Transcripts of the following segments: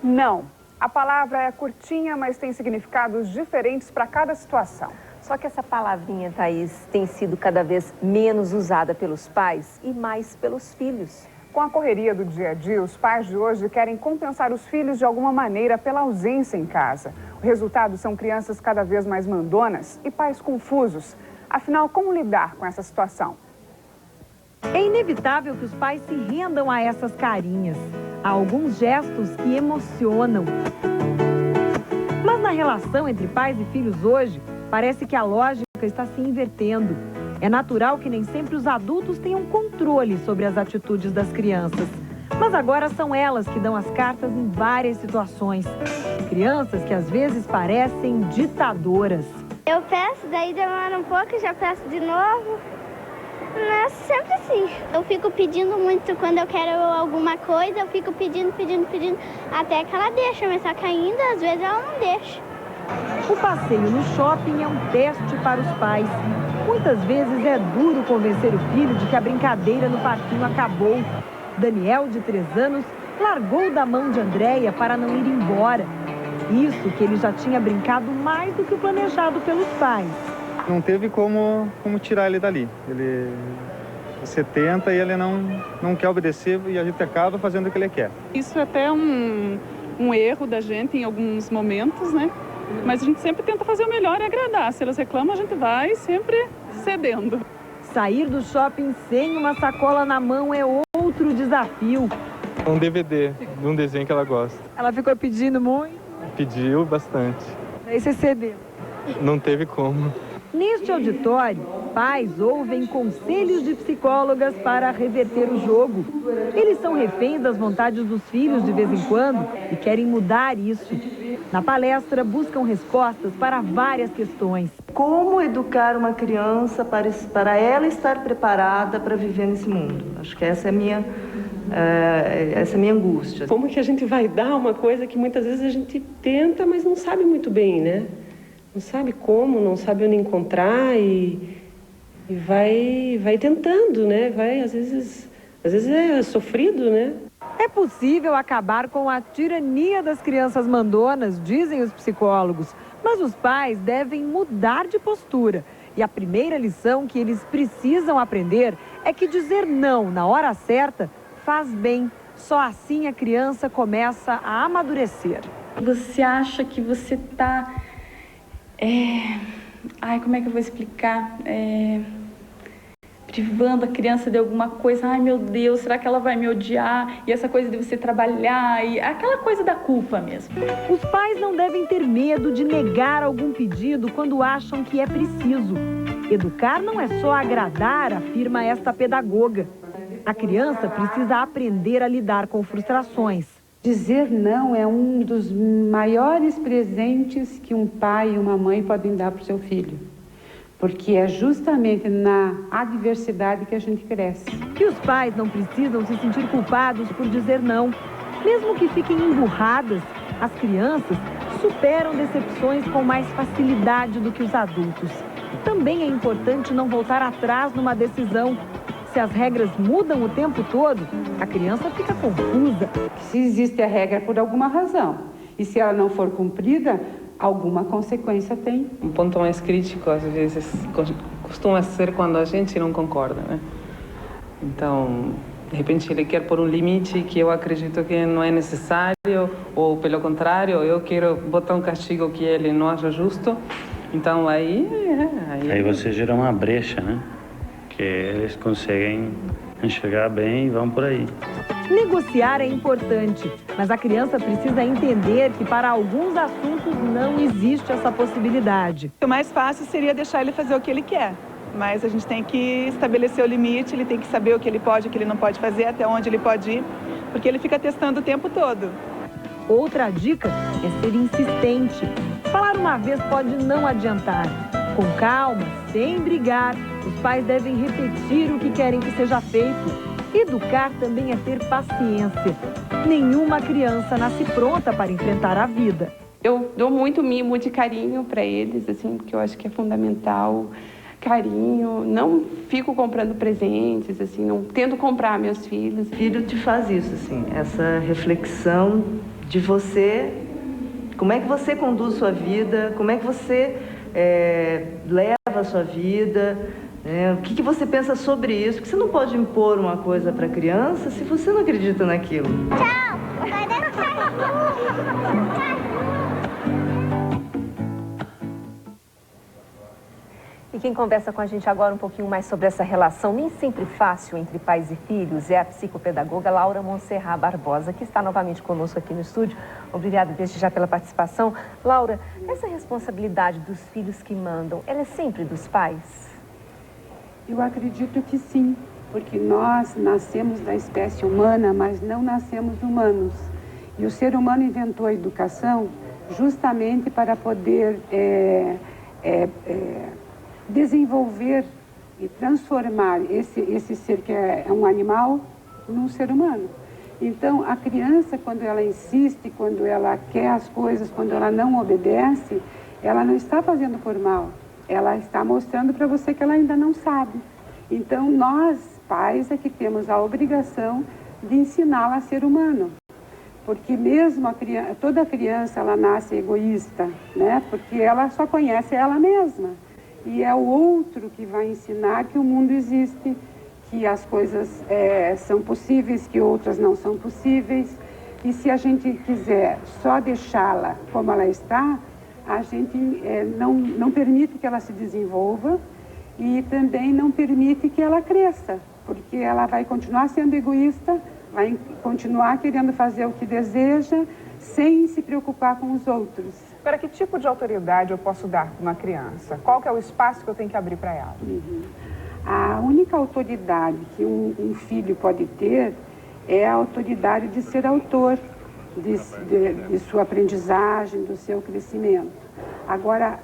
Não. A palavra é curtinha, mas tem significados diferentes para cada situação. Só que essa palavrinha, Thaís, tem sido cada vez menos usada pelos pais e mais pelos filhos. Com a correria do dia a dia, os pais de hoje querem compensar os filhos de alguma maneira pela ausência em casa. O resultado são crianças cada vez mais mandonas e pais confusos. Afinal, como lidar com essa situação? É inevitável que os pais se rendam a essas carinhas. Há alguns gestos que emocionam. Mas na relação entre pais e filhos hoje, parece que a lógica está se invertendo. É natural que nem sempre os adultos tenham controle sobre as atitudes das crianças. Mas agora são elas que dão as cartas em várias situações. Crianças que às vezes parecem ditadoras. Eu peço, daí demora um pouco, já peço de novo. Mas sempre assim. Eu fico pedindo muito quando eu quero alguma coisa, eu fico pedindo, até que ela deixa, mas só que ainda às vezes ela não deixa. O passeio no shopping é um teste para os pais. Muitas vezes é duro convencer o filho de que a brincadeira no parquinho acabou. Daniel, de 3 anos, largou da mão de Andréia para não ir embora. Isso que ele já tinha brincado mais do que o planejado pelos pais. Não teve como tirar ele dali. Você tenta e ele não quer obedecer e a gente acaba fazendo o que ele quer. Isso é até um erro da gente em alguns momentos, né? Mas a gente sempre tenta fazer o melhor e agradar. Se elas reclamam, a gente vai sempre cedendo. Sair do shopping sem uma sacola na mão é outro desafio. Um DVD de um desenho que ela gosta. Ela ficou pedindo muito? Pediu bastante. Aí você cedeu? Não teve como. Neste auditório, pais ouvem conselhos de psicólogas para reverter o jogo. Eles são reféns das vontades dos filhos de vez em quando e querem mudar isso. Na palestra, buscam respostas para várias questões. Como educar uma criança para ela estar preparada para viver nesse mundo? Acho que essa é a minha angústia. Como que a gente vai dar uma coisa que muitas vezes a gente tenta, mas não sabe muito bem, né? Não sabe como, não sabe onde encontrar e vai tentando, né? Às vezes é sofrido, né? É possível acabar com a tirania das crianças mandonas, dizem os psicólogos. Mas os pais devem mudar de postura. E a primeira lição que eles precisam aprender é que dizer não na hora certa faz bem. Só assim a criança começa a amadurecer. Você acha que você está... como é que eu vou explicar? Privando a criança de alguma coisa. Ai, meu Deus, será que ela vai me odiar? E essa coisa de você trabalhar, e aquela coisa da culpa mesmo. Os pais não devem ter medo de negar algum pedido quando acham que é preciso. Educar não é só agradar, afirma esta pedagoga. A criança precisa aprender a lidar com frustrações. Dizer não é um dos maiores presentes que um pai e uma mãe podem dar para o seu filho. Porque é justamente na adversidade que a gente cresce. Que os pais não precisam se sentir culpados por dizer não. Mesmo que fiquem emburradas, as crianças superam decepções com mais facilidade do que os adultos. Também é importante não voltar atrás numa decisão. Se as regras mudam o tempo todo, a criança fica confusa. Se existe a regra por alguma razão, e se ela não for cumprida, alguma consequência tem. Um ponto mais crítico, às vezes, costuma ser quando a gente não concorda, né? Então, de repente, ele quer pôr um limite que eu acredito que não é necessário, ou, pelo contrário, eu quero botar um castigo que ele não acha justo. Então, aí você gera uma brecha, né? Que eles conseguem enxergar bem e vão por aí. Negociar é importante, mas a criança precisa entender que para alguns assuntos não existe essa possibilidade. O mais fácil seria deixar ele fazer o que ele quer, mas a gente tem que estabelecer o limite, ele tem que saber o que ele pode e o que ele não pode fazer, até onde ele pode ir, porque ele fica testando o tempo todo. Outra dica é ser insistente. Falar uma vez pode não adiantar. Com calma, sem brigar, os pais devem repetir o que querem que seja feito. Educar também é ter paciência. Nenhuma criança nasce pronta para enfrentar a vida. Eu dou muito mimo de carinho para eles, assim, porque eu acho que é fundamental. Carinho, não fico comprando presentes, assim, não tento comprar meus filhos. O filho te faz isso, assim, essa reflexão de você, como é que você conduz sua vida, como é que você leva a sua vida, o que você pensa sobre isso, porque você não pode impor uma coisa para a criança se você não acredita naquilo. Tchau! Vai dar certo! E quem conversa com a gente agora um pouquinho mais sobre essa relação nem sempre fácil entre pais e filhos é a psicopedagoga Laura Montserrat Barbosa, que está novamente conosco aqui no estúdio. Obrigada desde já pela participação. Laura, essa responsabilidade dos filhos que mandam, ela é sempre dos pais? Eu acredito que sim, porque nós nascemos da espécie humana, mas não nascemos humanos. E o ser humano inventou a educação justamente para poder desenvolver e transformar esse ser que é um animal num ser humano. Então, a criança, quando ela insiste, quando ela quer as coisas, quando ela não obedece, ela não está fazendo por mal. Ela está mostrando para você que ela ainda não sabe. Então, nós, pais, é que temos a obrigação de ensiná-la a ser humano. Porque mesmo toda criança, ela nasce egoísta, né? Porque ela só conhece ela mesma. E é o outro que vai ensinar que o mundo existe, que as coisas são possíveis, que outras não são possíveis. E se a gente quiser só deixá-la como ela está, a gente não permite que ela se desenvolva e também não permite que ela cresça, porque ela vai continuar sendo egoísta, vai continuar querendo fazer o que deseja, sem se preocupar com os outros. Agora, que tipo de autoridade eu posso dar para uma criança? Qual que é o espaço que eu tenho que abrir para ela? A única autoridade que um filho pode ter é a autoridade de ser autor de sua aprendizagem, do seu crescimento. Agora,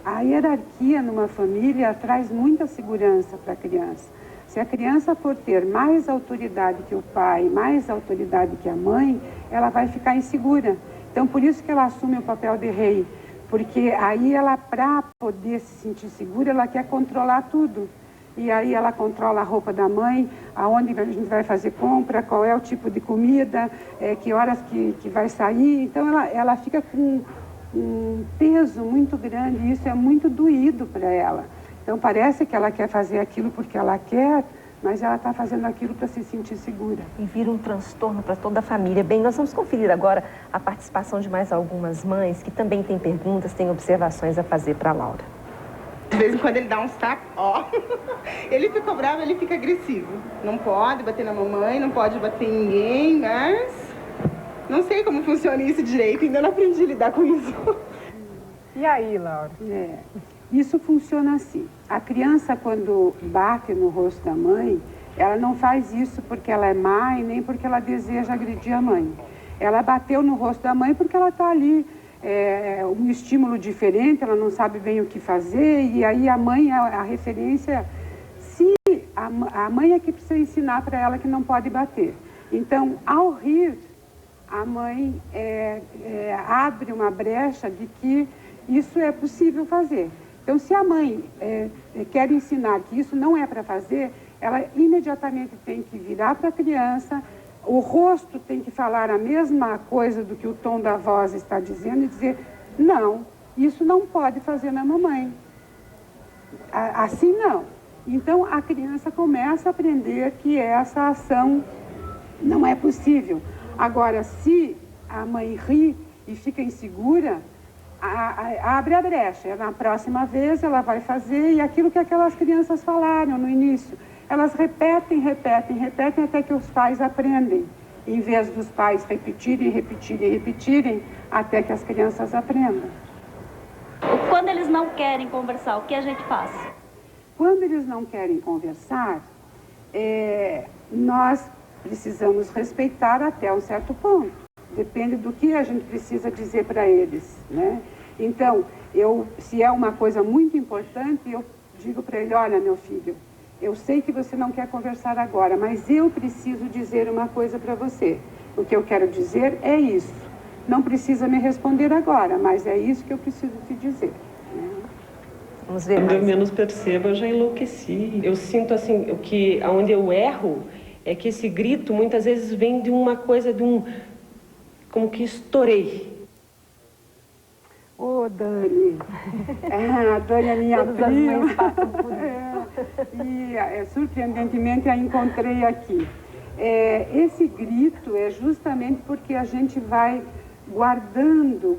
a hierarquia numa família traz muita segurança para a criança. Se a criança for ter mais autoridade que o pai, mais autoridade que a mãe, ela vai ficar insegura. Então, por isso que ela assume o papel de rei, porque aí ela, para poder se sentir segura, ela quer controlar tudo. E aí ela controla a roupa da mãe, aonde a gente vai fazer compra, qual é o tipo de comida, que horas que vai sair. Então, ela fica com um peso muito grande e isso é muito doído para ela. Então, parece que ela quer fazer aquilo porque ela quer, mas ela está fazendo aquilo para se sentir segura. E vira um transtorno para toda a família. Bem, nós vamos conferir agora a participação de mais algumas mães que também têm perguntas, têm observações a fazer para a Laura. De vez em quando ele dá uns tapas, ele fica bravo, ele fica agressivo. Não pode bater na mamãe, não pode bater em ninguém, mas não sei como funciona isso direito, ainda não aprendi a lidar com isso. E aí, Laura? Isso funciona assim. A criança, quando bate no rosto da mãe, ela não faz isso porque ela é má e nem porque ela deseja agredir a mãe. Ela bateu no rosto da mãe porque ela está ali, um estímulo diferente, ela não sabe bem o que fazer, e aí a mãe é a referência. Se a mãe é que precisa ensinar para ela que não pode bater. Então, ao rir, a mãe abre uma brecha de que isso é possível fazer. Então, se a mãe quer ensinar que isso não é para fazer, ela imediatamente tem que virar para a criança, o rosto tem que falar a mesma coisa do que o tom da voz está dizendo e dizer, não, isso não pode fazer na mamãe. Assim não. Então, a criança começa a aprender que essa ação não é possível. Agora, se a mãe ri e fica insegura, abre a brecha. Na próxima vez ela vai fazer e aquilo que aquelas crianças falaram no início. Elas repetem até que os pais aprendem. Em vez dos pais repetirem, até que as crianças aprendam. Quando eles não querem conversar, o que a gente faz? Quando eles não querem conversar, nós precisamos respeitar até um certo ponto. Depende do que a gente precisa dizer para eles, né? Então, se é uma coisa muito importante, eu digo para ele, olha, meu filho, eu sei que você não quer conversar agora, mas eu preciso dizer uma coisa para você. O que eu quero dizer é isso. Não precisa me responder agora, mas é isso que eu preciso te dizer. Né? Vamos ver. Quando eu menos percebo, eu já enlouqueci. Eu sinto assim, onde eu erro é que esse grito muitas vezes vem de uma coisa, como que estourei. Ô, Dani, a Dani é minha Todas as prima. mães passam por isso. E surpreendentemente a encontrei aqui. Esse grito é justamente porque a gente vai guardando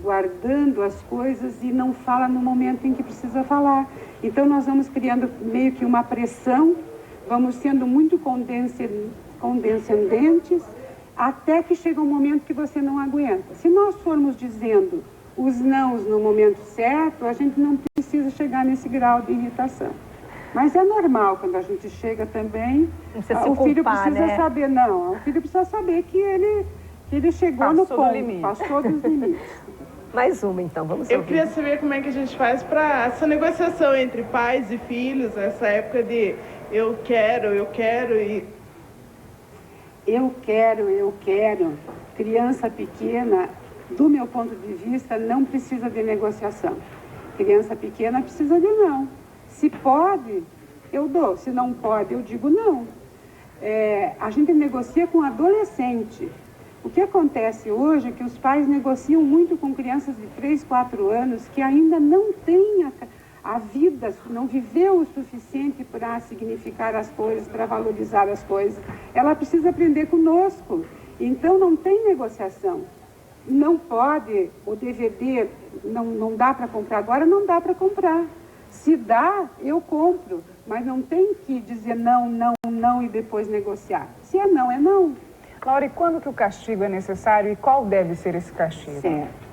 as coisas e não fala no momento em que precisa falar. Então nós vamos criando meio que uma pressão, vamos sendo muito condescendentes, até que chega um momento que você não aguenta. Se nós formos dizendo os nãos no momento certo, a gente não precisa chegar nesse grau de irritação. Mas é normal, quando a gente chega também, o filho precisa saber, não, o filho precisa saber que ele chegou no ponto, passou dos limites. Mais uma, então, vamos ouvir. Eu queria saber como é que a gente faz para essa negociação entre pais e filhos, nessa época de eu quero e... Eu quero. Criança pequena, do meu ponto de vista, não precisa de negociação. Criança pequena precisa de não. Se pode, eu dou. Se não pode, eu digo não. A gente negocia com adolescente. O que acontece hoje é que os pais negociam muito com crianças de 3, 4 anos que ainda não têm a vida, não viveu o suficiente para significar as coisas, para valorizar as coisas. Ela precisa aprender conosco. Então não tem negociação. Não pode, o DVD não dá para comprar agora, não dá para comprar. Se dá, eu compro, mas não tem que dizer não e depois negociar. Se é não. Laura, e quando que o castigo é necessário e qual deve ser esse castigo? Certo.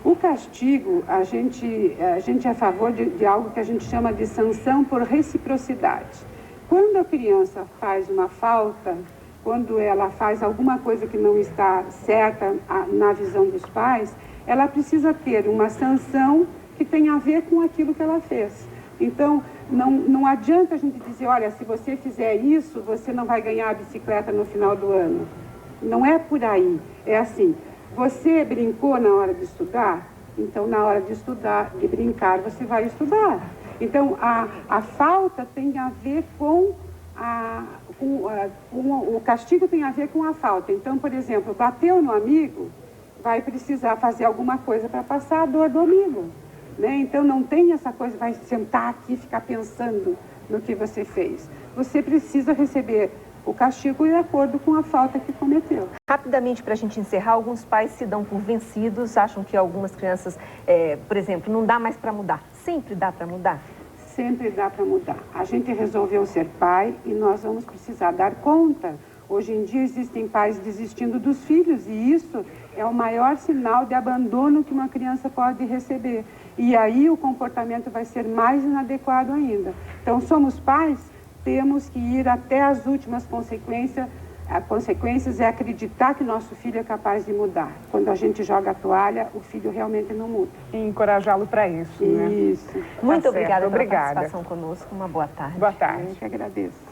O castigo, a gente é a favor de algo que a gente chama de sanção por reciprocidade. Quando a criança faz uma falta, quando ela faz alguma coisa que não está certa na visão dos pais, ela precisa ter uma sanção que tem a ver com aquilo que ela fez. Então, não adianta a gente dizer, olha, se você fizer isso, você não vai ganhar a bicicleta no final do ano. Não é por aí. É assim, você brincou na hora de estudar? Então, na hora de estudar, de brincar, você vai estudar. Então, a falta tem a ver com o castigo tem a ver com a falta. Então, por exemplo, bateu no amigo, vai precisar fazer alguma coisa para passar a dor do amigo. Né? Então, não tem essa coisa, vai sentar aqui e ficar pensando no que você fez. Você precisa receber o castigo de acordo com a falta que cometeu. Rapidamente, para a gente encerrar, alguns pais se dão por vencidos, acham que algumas crianças, por exemplo, não dá mais para mudar. Sempre dá para mudar? Sempre dá para mudar. A gente resolveu ser pai e nós vamos precisar dar conta. Hoje em dia existem pais desistindo dos filhos e isso é o maior sinal de abandono que uma criança pode receber. E aí o comportamento vai ser mais inadequado ainda. Então, somos pais, temos que ir até as últimas consequências. A consequência é acreditar que nosso filho é capaz de mudar. Quando a gente joga a toalha, o filho realmente não muda. E encorajá-lo para isso, né? Isso. Muito obrigada pela participação conosco. Uma boa tarde. Boa tarde. Eu que agradeço.